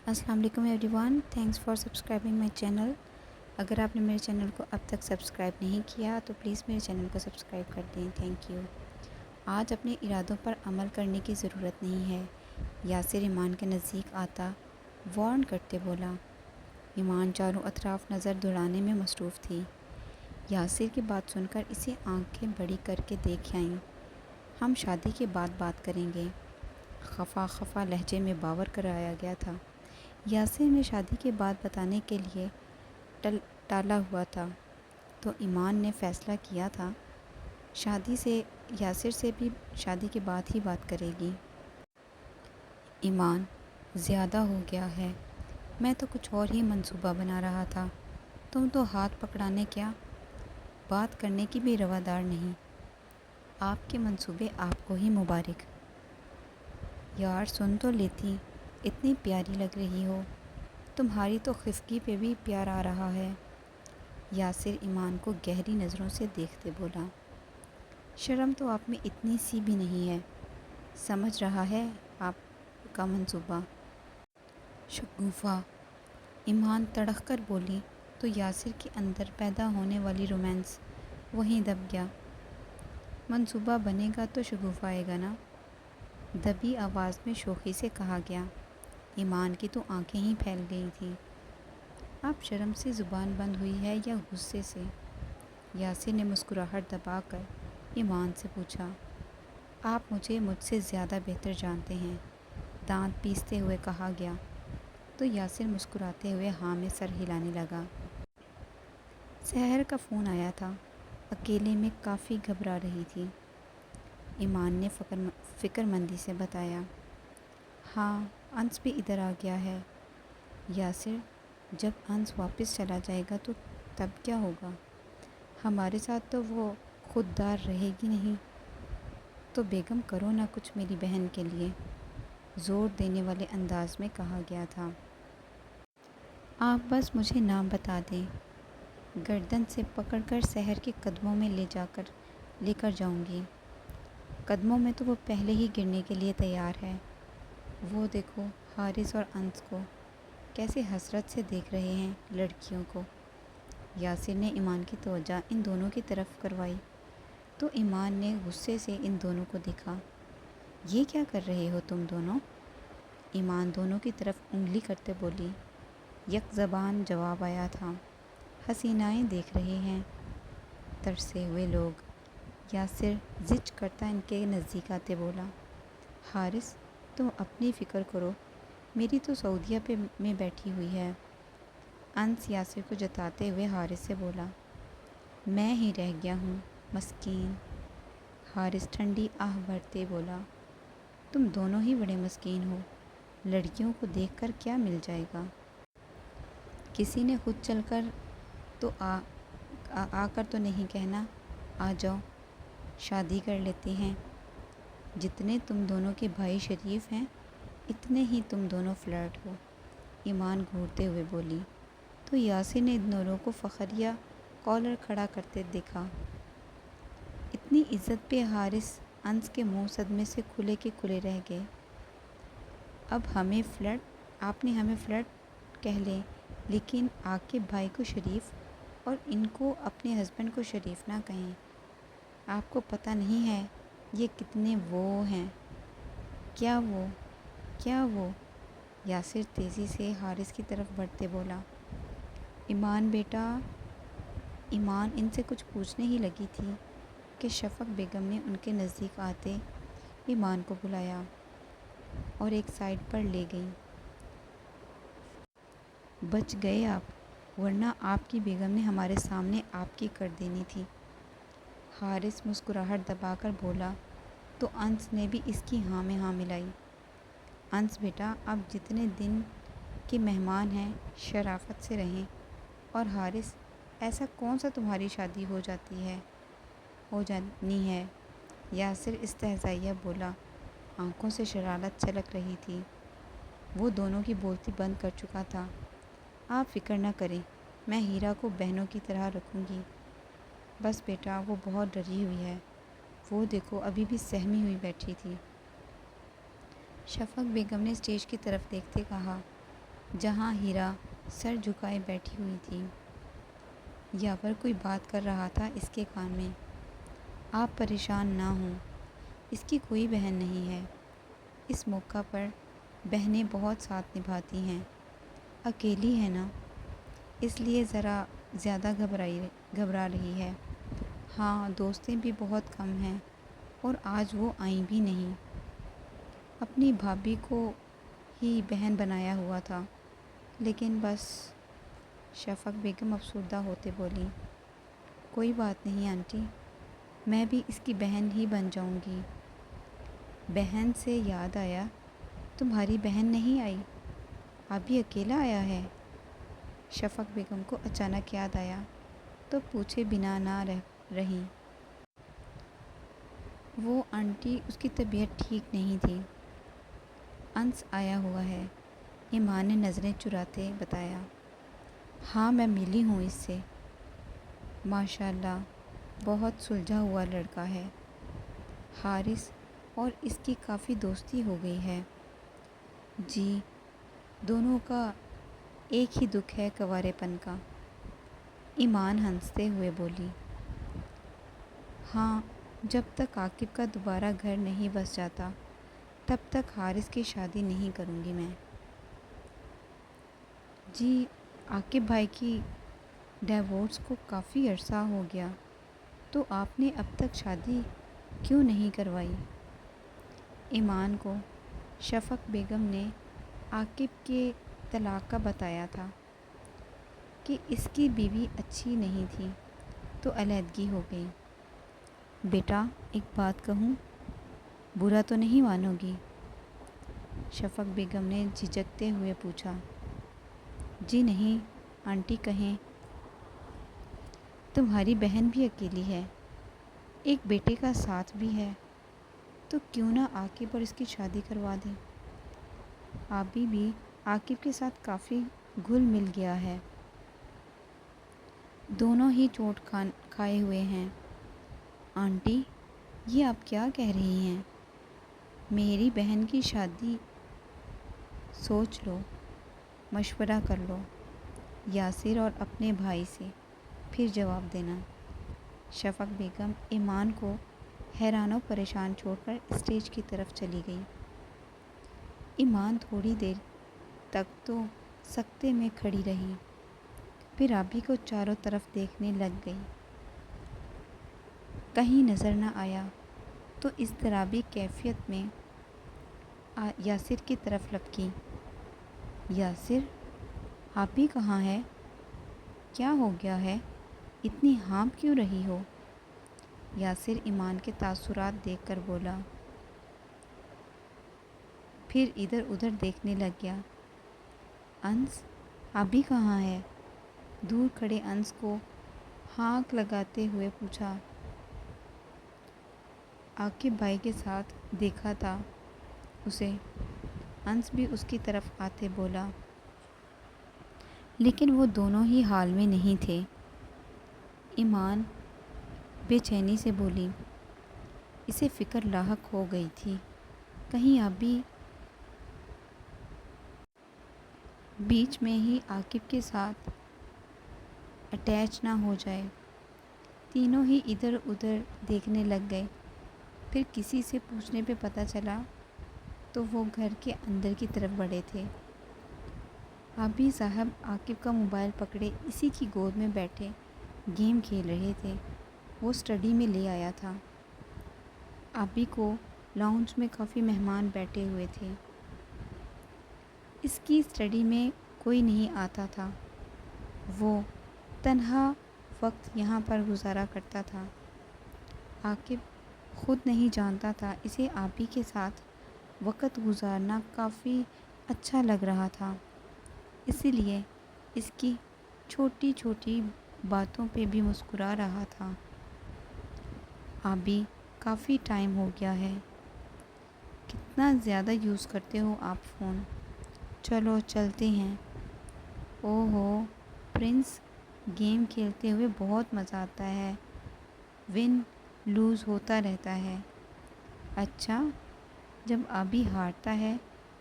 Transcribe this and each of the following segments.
السلام علیکم every one, thanks for subscribing my channel. اگر آپ نے میرے چینل کو اب تک سبسکرائب نہیں کیا تو پلیز میرے چینل کو سبسکرائب کر دیں، تھینک یو۔ آج اپنے ارادوں پر عمل کرنے کی ضرورت نہیں ہے، یاسر ایمان کے نزدیک آتا وارن کرتے بولا۔ ایمان چاروں اطراف نظر دوڑانے میں مصروف تھی۔ یاسر کی بات سن کر اسے آنکھیں بڑی کر کے دیکھ آئیں۔ ہم شادی کے بعد بات کریں گے، خفا خفا لہجے میں باور کرایا گیا تھا۔ یاسر نے شادی کے بعد بتانے کے لیے ٹالا ہوا تھا، تو ایمان نے فیصلہ کیا تھا شادی سے یاسر سے بھی شادی کے بعد ہی بات کرے گی۔ ایمان، زیادہ ہو گیا ہے، میں تو کچھ اور ہی منصوبہ بنا رہا تھا، تم تو ہاتھ پکڑانے کیا بات کرنے کی بھی روادار نہیں۔ آپ کے منصوبے آپ کو ہی مبارک۔ یار سن تو لیتی، اتنی پیاری لگ رہی ہو، تمہاری تو خفگی پہ بھی پیار آ رہا ہے۔ یاسر ایمان کو گہری نظروں سے دیکھتے بولا۔ شرم تو آپ میں اتنی سی بھی نہیں ہے، سمجھ رہا ہے آپ کا منصوبہ؟ شگوفہ، ایمان تڑک کر بولی تو یاسر کے اندر پیدا ہونے والی رومانس وہیں دب گیا۔ منصوبہ بنے گا تو شگوفہ آئے گا نا، دبی آواز میں شوخی سے کہا گیا۔ ایمان کی تو آنکھیں ہی پھیل گئی تھیں۔ اب شرم سے زبان بند ہوئی ہے یا غصے سے؟ یاسر نے مسکراہٹ دبا کر ایمان سے پوچھا۔ آپ مجھ سے زیادہ بہتر جانتے ہیں، دانت پیستے ہوئے کہا گیا، تو یاسر مسکراتے ہوئے ہاں میں سر ہلانے لگا۔ سحر کا فون آیا تھا، اکیلے میں کافی گھبرا رہی تھی۔ ایمان نے فکر مندی سے بتایا۔ ہاں، انس بھی ادھر آ گیا ہے۔ یاسر، جب انس واپس چلا جائے گا تو تب کیا ہوگا؟ ہمارے ساتھ تو وہ خوددار رہے گی نہیں۔ تو بیگم کرو نہ کچھ میری بہن کے لیے، زور دینے والے انداز میں کہا گیا تھا۔ آپ بس مجھے نام بتا دیں، گردن سے پکڑ کر سحر کے قدموں میں لے کر جاؤں گی۔ قدموں میں تو وہ پہلے ہی گرنے کے لیے تیار ہے۔ وہ دیکھو حارث اور انس کو کیسے حسرت سے دیکھ رہے ہیں لڑکیوں کو۔ یاسر نے ایمان کی توجہ ان دونوں کی طرف کروائی تو ایمان نے غصے سے ان دونوں کو دیکھا۔ یہ کیا کر رہے ہو تم دونوں؟ ایمان دونوں کی طرف انگلی کرتے بولی۔ یک زبان جواب آیا تھا، حسینائیں دیکھ رہے ہیں، ترسے ہوئے لوگ۔ یاسر زج کرتا ان کے نزدیک آتے بولا۔ حارث، تم اپنی فکر کرو، میری تو سعودیہ میں بیٹھی ہوئی ہے۔ انس یاسر کو جتاتے ہوئے حارث سے بولا۔ میں ہی رہ گیا ہوں، مسکین۔ حارث ٹھنڈی آہ بھرتے بولا۔ تم دونوں ہی بڑے مسکین ہو، لڑکیوں کو دیکھ کر کیا مل جائے گا؟ کسی نے خود چل کر تو آ کر تو نہیں کہنا، آ جاؤ شادی کر لیتے ہیں۔ جتنے تم دونوں کے بھائی شریف ہیں اتنے ہی تم دونوں فلیرٹ ہو، ایمان گھورتے ہوئے بولی تو یاسر نے ان دونوں کو فخریہ کالر کھڑا کرتے دیکھا۔ اتنی عزت پہ حارث انس کے منہ صدمے سے کھلے کے کھلے رہ گئے۔ اب آپ نے ہمیں فلیرٹ کہہ لیں، لیکن آگ کے بھائی کو شریف اور ان کو اپنے ہسبینڈ کو شریف نہ کہیں۔ آپ کو پتہ نہیں ہے یہ کتنے وہ ہیں۔ کیا وہ؟ یاسر تیزی سے حارث کی طرف بڑھتے بولا۔ ایمان بیٹا، ایمان ان سے کچھ پوچھنے ہی لگی تھی کہ شفق بیگم نے ان کے نزدیک آتے ایمان کو بلایا اور ایک سائڈ پر لے گئیں۔ بچ گئے آپ، ورنہ آپ کی بیگم نے ہمارے سامنے آپ کی کر دینی تھی۔ حارث مسکراہٹ دبا کر بولا تو انس نے بھی اس کی ہاں میں ہاں ملائی۔ انس بیٹا، اب جتنے دن کے مہمان ہیں شرافت سے رہیں۔ اور حارث، ایسا کون سا تمہاری شادی ہو جانی ہے؟ یاسر استہزائیہ بولا، آنکھوں سے شرارت چھلک رہی تھی۔ وہ دونوں کی بولتی بند کر چکا تھا۔ آپ فکر نہ کریں، میں ہیرا کو بہنوں کی طرح رکھوں گی۔ بس بیٹا وہ بہت ڈری ہوئی ہے، وہ دیکھو ابھی بھی سہمی ہوئی بیٹھی تھی۔ شفق بیگم نے اسٹیج کی طرف دیکھتے کہا۔ جہاں ہیرا سر جھکائے بیٹھی ہوئی تھی۔ یاور کوئی بات کر رہا تھا اس کے کان میں۔ آپ پریشان نہ ہوں، اس کی کوئی بہن نہیں ہے۔ اس موقع پر بہنیں بہت ساتھ نبھاتی ہیں، اکیلی ہے نا، اس لیے ذرا زیادہ گھبرا رہی ہے۔ ہاں، دوستیں بھی بہت کم ہیں اور آج وہ آئیں بھی نہیں۔ اپنی بھابھی کو ہی بہن بنایا ہوا تھا، لیکن بس۔ شفق بیگم افسردہ ہوتے بولی، کوئی بات نہیں آنٹی، میں بھی اس کی بہن ہی بن جاؤں گی۔ بہن سے یاد آیا، تمہاری بہن نہیں آئی، ابھی اکیلا آیا ہے؟ شفق بیگم کو اچانک یاد آیا تو پوچھے بنا نہ رہیں۔ وہ آنٹی، اس کی طبیعت ٹھیک نہیں تھی، انس آیا ہوا ہے، ایمان نے نظریں چراتے بتایا۔ ہاں، میں ملی ہوں اس سے۔ ماشاءاللہ، بہت سلجھا ہوا لڑکا ہے۔ حارث اور اس کی کافی دوستی ہو گئی ہے۔ جی، دونوں کا ایک ہی دکھ ہے، کنوارے پن کا، ایمان ہنستے ہوئے بولی۔ ہاں، جب تک عاقب کا دوبارہ گھر نہیں بس جاتا تب تک حارث کی شادی نہیں کروں گی میں۔ جی، عاقب بھائی کی ڈیورس کو کافی عرصہ ہو گیا، تو آپ نے اب تک شادی کیوں نہیں کروائی؟ ایمان کو شفق بیگم نے عاقب کے طلاق کا بتایا تھا کہ اس کی بیوی اچھی نہیں تھی تو علیحدگی ہو گئی۔ بیٹا، ایک بات کہوں، برا تو نہیں مانو گی؟ شفق بیگم نے جھجکتے ہوئے پوچھا۔ جی نہیں آنٹی، کہیں۔ تمہاری بہن بھی اکیلی ہے، ایک بیٹے کا ساتھ بھی ہے، تو کیوں نہ عاقب اور اس کی شادی کروا دیں؟ ابھی بھی عاقب کے ساتھ کافی گھل مل گیا ہے، دونوں ہی چوٹ کھائے ہوئے ہیں۔ آنٹی، یہ آپ کیا کہہ رہی ہیں؟ میری بہن کی شادی سوچ لو، مشورہ کر لو یاسر اور اپنے بھائی سے، پھر جواب دینا۔ شفق بیگم ایمان کو حیران و پریشان چھوڑ کر اسٹیج کی طرف چلی گئی۔ ایمان تھوڑی دیر تک تو سکتے میں کھڑی رہی، پھر آبی کو چاروں طرف دیکھنے لگ گئی۔ کہیں نظر نہ آیا تو اضطرابی کیفیت میں یاسر کی طرف لپکی۔ یاسر، آبی کہاں ہے؟ کیا ہو گیا ہے؟ اتنی ہانپ کیوں رہی ہو؟ یاسر ایمان کے تاثرات دیکھ کر بولا، پھر ادھر ادھر دیکھنے لگ گیا۔ انس، آبی کہاں ہے؟ دور کھڑے انس کو ہانک لگاتے ہوئے پوچھا۔ عاقب بھائی کے ساتھ دیکھا تھا اسے، انس بھی اس کی طرف آتے بولا، لیکن وہ دونوں ہی حال میں نہیں تھے۔ ایمان بے چینی سے بولی، اسے فکر لاحق ہو گئی تھی، کہیں آبی بیچ میں ہی عاقب کے ساتھ اٹیچ نہ ہو جائے۔ تینوں ہی ادھر ادھر دیکھنے لگ گئے، پھر کسی سے پوچھنے پہ پتہ چلا تو وہ گھر کے اندر کی طرف بڑھے تھے۔ آبی صاحب عاقب کا موبائل پکڑے اسی کی گود میں بیٹھے گیم کھیل رہے تھے، وہ اسٹڈی میں لے آیا تھا۔ آبی کو لاؤنج میں کافی مہمان بیٹھے ہوئے تھے، اس کی اسٹڈی میں کوئی نہیں آتا تھا، وہ تنہا وقت یہاں پر گزارا کرتا تھا۔ عاقب خود نہیں جانتا تھا اسے آبی کے ساتھ وقت گزارنا کافی اچھا لگ رہا تھا، اسی لیے اس کی چھوٹی چھوٹی باتوں پہ بھی مسکرا رہا تھا۔ آبی، کافی ٹائم ہو گیا ہے، کتنا زیادہ یوز کرتے ہو آپ فون، چلو چلتے ہیں۔ اوہو پرنس، گیم کھیلتے ہوئے بہت مزہ آتا ہے، ون لوز ہوتا رہتا ہے۔ اچھا، جب آبی ہارتا ہے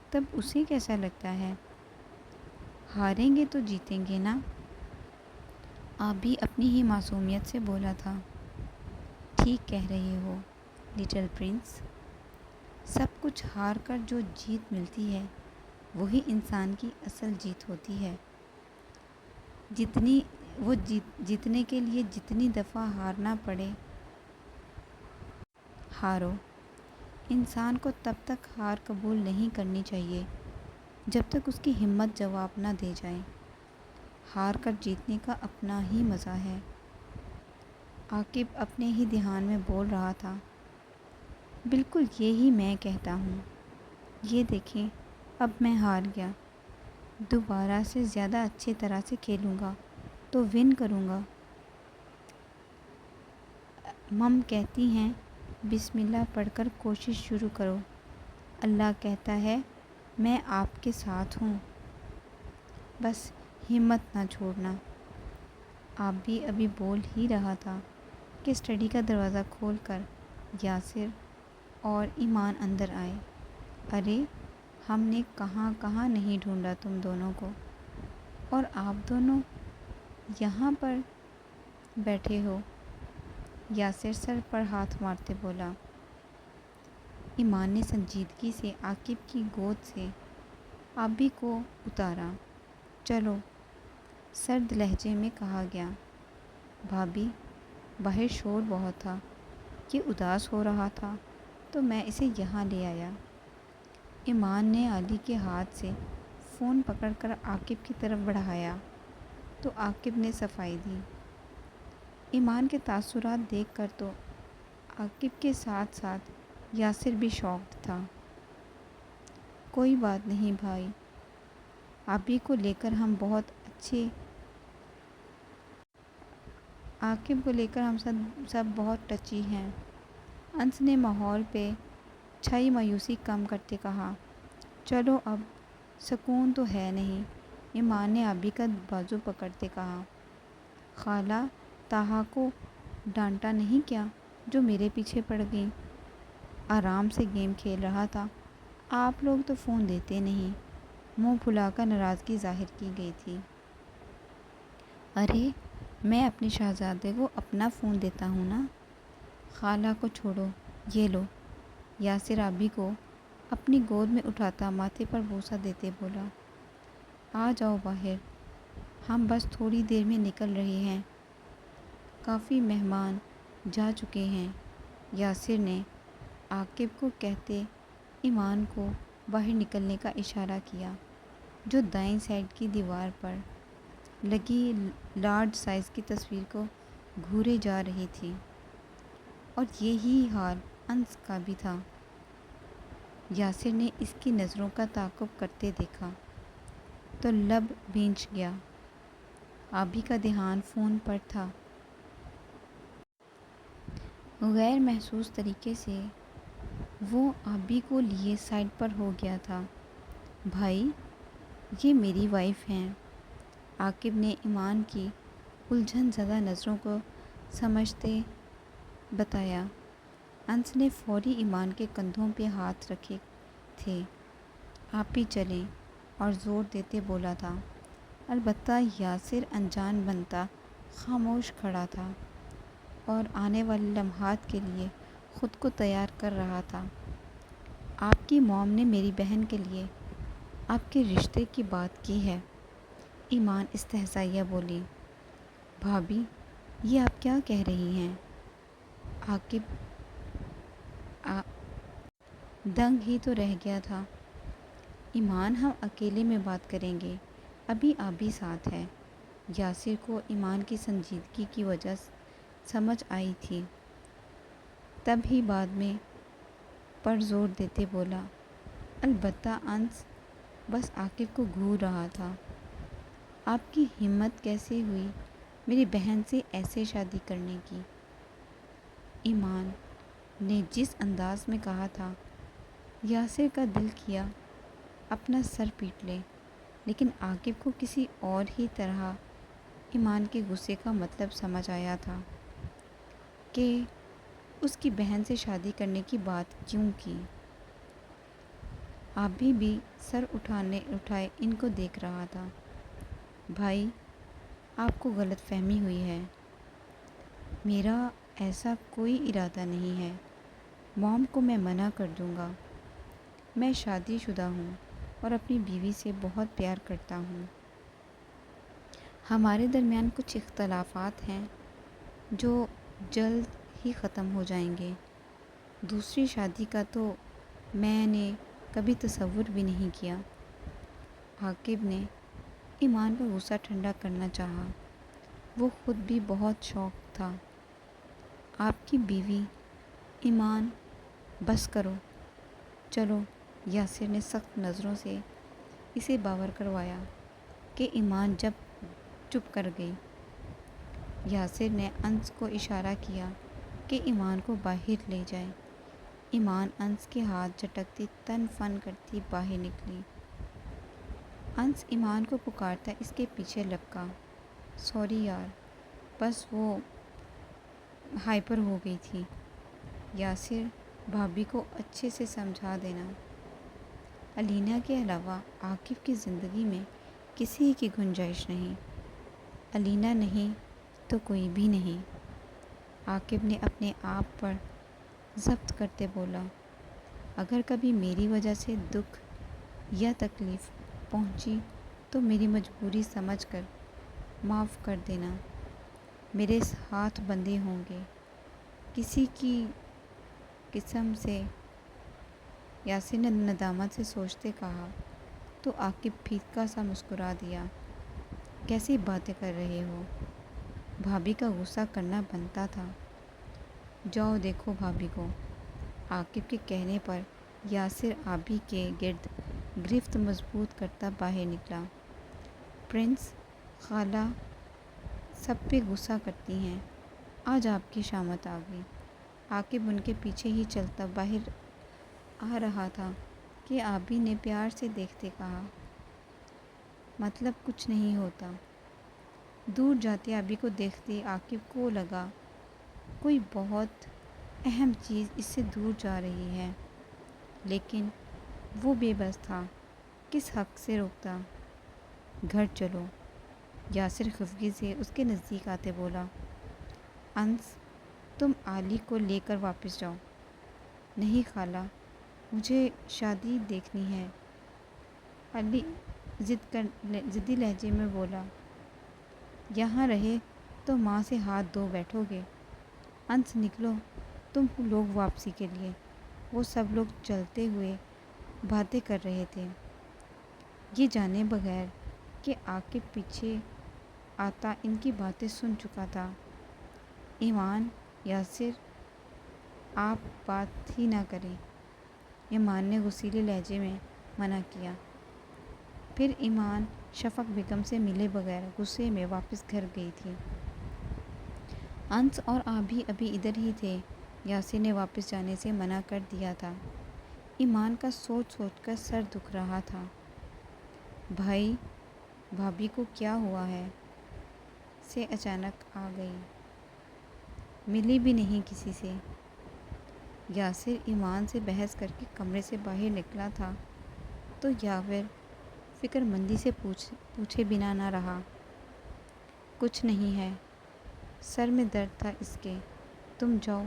تب اسے کیسا لگتا ہے؟ ہاریں گے تو جیتیں گے نا؟ آپ بھی اپنی ہی معصومیت سے بولا تھا۔ ٹھیک کہہ رہے ہو لٹل پرنس، سب کچھ ہار کر جو جیت ملتی ہے وہی انسان کی اصل جیت ہوتی ہے۔ جیتنے کے لیے جتنی دفعہ ہارنا پڑے ہارو۔ انسان کو تب تک ہار قبول نہیں کرنی چاہیے جب تک اس کی ہمت جواب نہ دے جائے۔ ہار کر جیتنے کا اپنا ہی مزہ ہے۔ عاقب اپنے ہی دھیان میں بول رہا تھا، بالکل یہی میں کہتا ہوں۔ یہ دیکھیں، اب میں ہار گیا، دوبارہ سے زیادہ اچھی طرح سے کھیلوں گا تو ون کروں گا۔ مم کہتی ہیں بسم اللہ پڑھ کر کوشش شروع کرو، اللہ کہتا ہے میں آپ کے ساتھ ہوں، بس ہمت نہ چھوڑنا۔ آپ بھی ابھی بول ہی رہا تھا کہ اسٹڈی کا دروازہ کھول کر یاسر اور ایمان اندر آئے۔ ارے ہم نے کہاں کہاں نہیں ڈھونڈا تم دونوں کو، اور آپ دونوں یہاں پر بیٹھے ہو۔ یاسر سر پر ہاتھ مارتے بولا۔ ایمان نے سنجیدگی سے عاقب کی گود سے آبی کو اتارا۔ چلو، سرد لہجے میں کہا گیا۔ بھابھی، باہر شور بہت تھا، یہ اداس ہو رہا تھا تو میں اسے یہاں لے آیا۔ ایمان نے علی کے ہاتھ سے فون پکڑ کر عاقب کی طرف بڑھایا تو عاقب نے صفائی دی۔ ایمان کے تاثرات دیکھ کر تو عاقب کے ساتھ ساتھ یاسر بھی شاکڈ تھا۔ کوئی بات نہیں بھائی، آبی کو لے کر ہم عاقب کو لے کر ہم سب بہت ٹچی ہیں۔ انس نے ماحول پہ چھائی مایوسی کم کرتے کہا۔ چلو اب سکون تو ہے نہیں، ایمان نے آبی کا بازو پکڑتے کہا۔ خالہ، طاہا کو ڈانٹا نہیں کیا جو میرے پیچھے پڑ گئی؟ آرام سے گیم کھیل رہا تھا، آپ لوگ تو فون دیتے نہیں، منہ پھلا کر ناراضگی ظاہر کی گئی تھی۔ ارے میں اپنے شہزادے کو اپنا فون دیتا ہوں نا۔ خالہ کو چھوڑو، یہ لو۔ یاسر آبی کو اپنی گود میں اٹھاتا ماتھے پر بوسہ دیتے بولا۔ آ جاؤ باہر، ہم بس تھوڑی دیر میں نکل رہے ہیں، کافی مہمان جا چکے ہیں۔ یاسر نے عاقب کو کہتے ایمان کو باہر نکلنے کا اشارہ کیا، جو دائیں سائیڈ کی دیوار پر لگی لارج سائز کی تصویر کو گھورے جا رہی تھی، اور یہی حال انس کا بھی تھا۔ یاسر نے اس کی نظروں کا تعاقب کرتے دیکھا تو لب بھینچ گیا۔ آبی کا دھیان فون پر تھا۔ غیر محسوس طریقے سے وہ آبی کو لیے سائڈ پر ہو گیا تھا۔ بھائی، یہ میری وائف ہیں، عاقب نے ایمان کی الجھن زدہ نظروں کو سمجھتے بتایا۔ انس نے فوری ایمان کے کندھوں پہ ہاتھ رکھے تھے۔ آپ بھی چلیں، اور زور دیتے بولا تھا۔ البتہ یاسر انجان بنتا خاموش کھڑا تھا اور آنے والے لمحات کے لیے خود کو تیار کر رہا تھا۔ آپ کی موم نے میری بہن کے لیے آپ کے رشتے کی بات کی ہے، ایمان استہزائیہ بولی۔ بھابھی، یہ آپ کیا کہہ رہی ہیں؟ عاقب دنگ ہی تو رہ گیا تھا۔ ایمان، ہم اکیلے میں بات کریں گے، ابھی آبی ساتھ ہے۔ یاسر کو ایمان کی سنجیدگی کی وجہ سمجھ آئی تھی، تب ہی بعد میں پر زور دیتے بولا۔ البتہ انس بس عاقب کو گھور رہا تھا۔ آپ کی ہمت کیسے ہوئی میری بہن سے ایسے شادی کرنے کی؟ ایمان نے جس انداز میں کہا تھا، یاسر کا دل کیا اپنا سر پیٹ لے، لیکن عاقب کو کسی اور ہی طرح ایمان کے غصے کا مطلب سمجھ آیا تھا کہ اس کی بہن سے شادی کرنے کی بات کیوں کی۔ آبی بھی سر اٹھائے ان کو دیکھ رہا تھا۔ بھائی، آپ کو غلط فہمی ہوئی ہے، میرا ایسا کوئی ارادہ نہیں ہے۔ موم کو میں منع کر دوں گا۔ میں شادی شدہ ہوں اور اپنی بیوی سے بہت پیار کرتا ہوں۔ ہمارے درمیان کچھ اختلافات ہیں جو جلد ہی ختم ہو جائیں گے۔ دوسری شادی کا تو میں نے کبھی تصور بھی نہیں کیا۔ عاقب نے ایمان کا غصہ ٹھنڈا کرنا چاہا۔ وہ خود بھی بہت شوق تھا۔ آپ کی بیوی ایمان، بس کرو، چلو۔ یاسر نے سخت نظروں سے اسے باور کروایا کہ ایمان جب چپ کر گئی۔ یاسر نے انس کو اشارہ کیا کہ ایمان کو باہر لے جائے۔ ایمان انس کے ہاتھ جھٹکتی تن فن کرتی باہر نکلی۔ انس ایمان کو پکارتا اس کے پیچھے لپکا۔ سوری یار، بس وہ ہائپر ہو گئی تھی۔ یاسر، بھابھی کو اچھے سے سمجھا دینا۔ علینا کے علاوہ عاقب کی زندگی میں کسی کی گنجائش نہیں۔ علینا نہیں تو کوئی بھی نہیں۔ عاقب نے اپنے آپ پر ضبط کرتے بولا، اگر کبھی میری وجہ سے دکھ یا تکلیف پہنچی تو میری مجبوری سمجھ کر معاف کر دینا۔ میرے ہاتھ بندھے ہوں گے کسی کی قسم سے۔ یاسر نے ندامت سے سوچتے کہا تو عاقب پھیکا سا مسکرا دیا۔ کیسی باتیں کر رہے ہو؟ بھابھی کا غصہ کرنا بنتا تھا۔ جاؤ دیکھو بھابھی کو۔ عاقب کے کہنے پر یاسر آبی کے گرد گرفت مضبوط کرتا باہر نکلا۔ پرنس، خالہ سب پہ غصہ کرتی ہیں، آج آپ کی شامت آ گئی۔ عاقب ان کے پیچھے ہی چلتا باہر آ رہا تھا کہ آبی نے پیار سے دیکھتے کہا، مطلب کچھ نہیں ہوتا۔ دور جاتے آبی کو دیکھتے عاقب کو لگا کوئی بہت اہم چیز اس سے دور جا رہی ہے، لیکن وہ بے بس تھا، کس حق سے روکتا۔ گھر چلو، یاسر خفگی سے اس کے نزدیک آتے بولا۔ انس، تم علی کو لے کر واپس جاؤ۔ نہیں خالہ، مجھے شادی دیکھنی ہے، علی ضدی لہجے میں بولا۔ یہاں رہے تو ماں سے ہاتھ دھو بیٹھو گے۔ انس، نکلو تم لوگ واپسی کے لیے۔ وہ سب لوگ چلتے ہوئے باتیں کر رہے تھے، یہ جانے بغیر کہ عاقب پیچھے آتا ان کی باتیں سن چکا تھا۔ ایمان، یاسر، آپ بات ہی نہ کریں، ایمان نے غصیلے لہجے میں منع کیا۔ پھر ایمان شفق بیگم سے ملے بغیر غصے میں واپس گھر گئی تھی۔ انس اور آبی ابھی ادھر ہی تھے۔ یاسر نے واپس جانے سے منع کر دیا تھا۔ ایمان کا سوچ سوچ کر سر دکھ رہا تھا۔ بھائی، بھابھی کو کیا ہوا ہے؟ سے اچانک آ گئی، ملی بھی نہیں کسی سے۔ یاسر ایمان سے بحث کر کے کمرے سے باہر نکلا تھا تو یاور فکر مندی سے پوچھے بنا نہ رہا۔ کچھ نہیں ہے، سر میں درد تھا اس کے۔ تم جاؤ،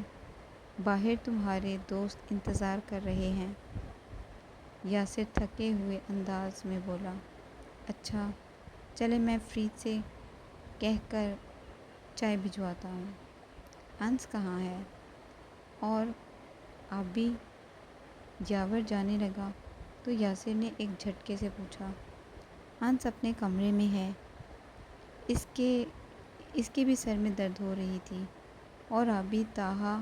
باہر تمہارے دوست انتظار کر رہے ہیں۔ یاسر تھکے ہوئے انداز میں بولا۔ اچھا، چلے میں فریج سے کہہ کر چائے بھجواتا ہوں۔ انس کہاں ہے؟ اور آبی؟ یاور جانے لگا تو یاسر نے ایک جھٹکے سے پوچھا۔ انس اپنے کمرے میں ہے، اس کے بھی سر میں درد ہو رہی تھی، اور آبی تاہا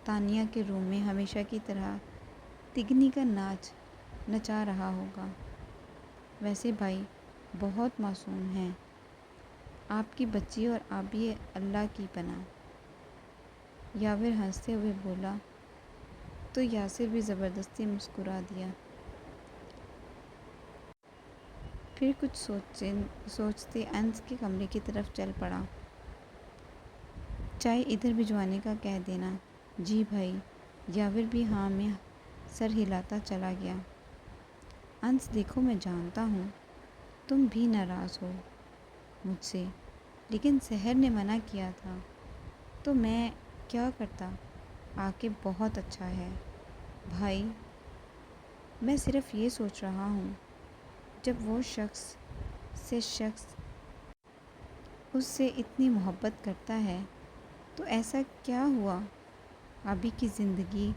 تانیہ کے روم میں ہمیشہ کی طرح تگنی کا ناچ نچا رہا ہوگا۔ ویسے بھائی بہت معصوم ہیں، آپ کی بچی اور آبی اللہ کی پناہ۔ یاور ہنستے ہوئے بولا تو یاسر بھی زبردستی مسکرا دیا۔ پھر کچھ سوچتے انس کے کمرے کی طرف چل پڑا۔ چائے ادھر بھجوانے کا کہہ دینا۔ جی بھائی۔ یاور بھی ہاں میں سر ہلاتا چلا گیا۔ انس، دیکھو میں جانتا ہوں تم بھی ناراض ہو، مجھ سے، لیکن سحر نے منع کیا تھا تو میں کیا کرتا؟ عاقب بہت اچھا ہے بھائی، میں صرف یہ سوچ رہا ہوں جب وہ شخص اس سے اتنی محبت کرتا ہے تو ایسا کیا ہوا؟ ابھی کی زندگی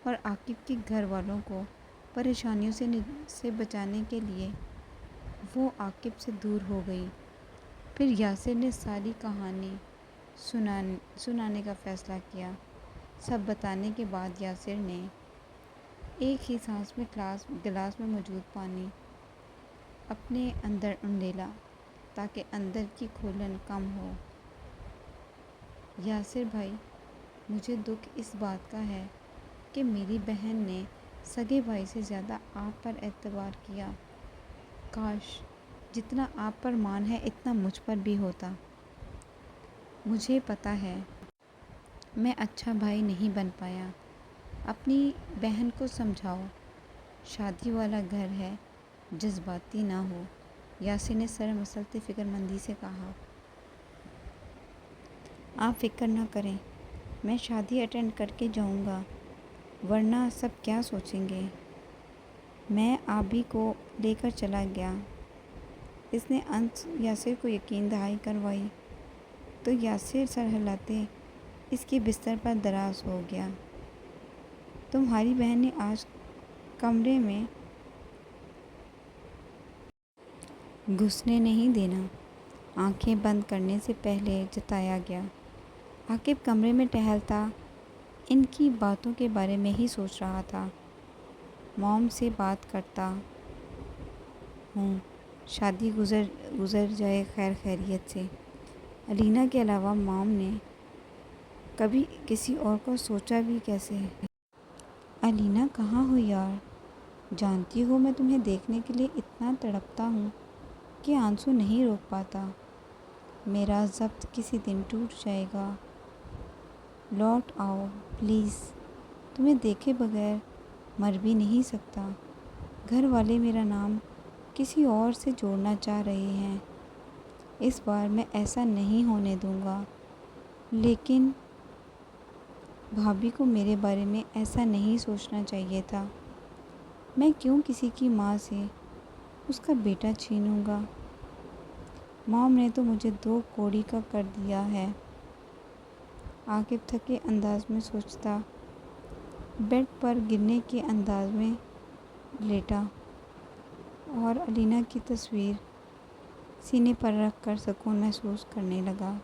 اور عاقب کے گھر والوں کو پریشانیوں سے بچانے کے لیے وہ عاقب سے دور ہو گئی۔ پھر یاسر نے ساری کہانی سنانے کا فیصلہ کیا۔ سب بتانے کے بعد یاسر نے ایک ہی سانس میں گلاس میں موجود پانی اپنے اندر انڈیلا تاکہ اندر کی کھولن کم ہو۔ یاسر بھائی، مجھے دکھ اس بات کا ہے کہ میری بہن نے سگے بھائی سے زیادہ آپ پر اعتبار کیا۔ کاش جتنا آپ پر مان ہے اتنا مجھ پر بھی ہوتا۔ مجھے پتہ ہے میں اچھا بھائی نہیں بن پایا۔ اپنی بہن کو سمجھاؤ، شادی والا گھر ہے، جذباتی نہ ہو۔ یاسر نے سر مسلتے فکر مندی سے کہا۔ آپ فکر نہ کریں، میں شادی اٹینڈ کر کے جاؤں گا، ورنہ سب کیا سوچیں گے۔ میں آبی کو لے کر چلا گیا۔ اس نے انس یاسر کو یقین دہانی کروائی تو یاسر سر ہلاتے اس کے بستر پر دراز ہو گیا۔ تمہاری بہن نے آج کمرے میں گھسنے نہیں دینا، آنکھیں بند کرنے سے پہلے جتایا گیا۔ عاقب کمرے میں ٹہلتا ان کی باتوں کے بارے میں ہی سوچ رہا تھا۔ موم سے بات کرتا ہوں، شادی گزر جائے خیر خیریت سے۔ علینا کے علاوہ موم نے کبھی کسی اور کو سوچا بھی کیسے؟ علینا کہاں ہو یار؟ جانتی ہو میں تمہیں دیکھنے کے لیے اتنا تڑپتا ہوں کہ آنسو نہیں روک پاتا۔ میرا ضبط کسی دن ٹوٹ جائے گا۔ لوٹ آؤ پلیز، تمہیں دیکھے بغیر مر بھی نہیں سکتا۔ گھر والے میرا نام کسی اور سے جوڑنا چاہ رہے ہیں، اس بار میں ایسا نہیں ہونے دوں گا۔ لیکن بھابھی کو میرے بارے میں ایسا نہیں سوچنا چاہیے تھا۔ میں کیوں کسی کی ماں سے اس کا بیٹا چھینوں گا؟ موم نے تو مجھے 2 کوڑی کا کر دیا ہے۔ عاقب تھکے انداز میں سوچتا، بیڈ پر گرنے کے انداز میں لیٹا اور علینا کی تصویر سینے پر رکھ کر سکون محسوس کرنے لگا۔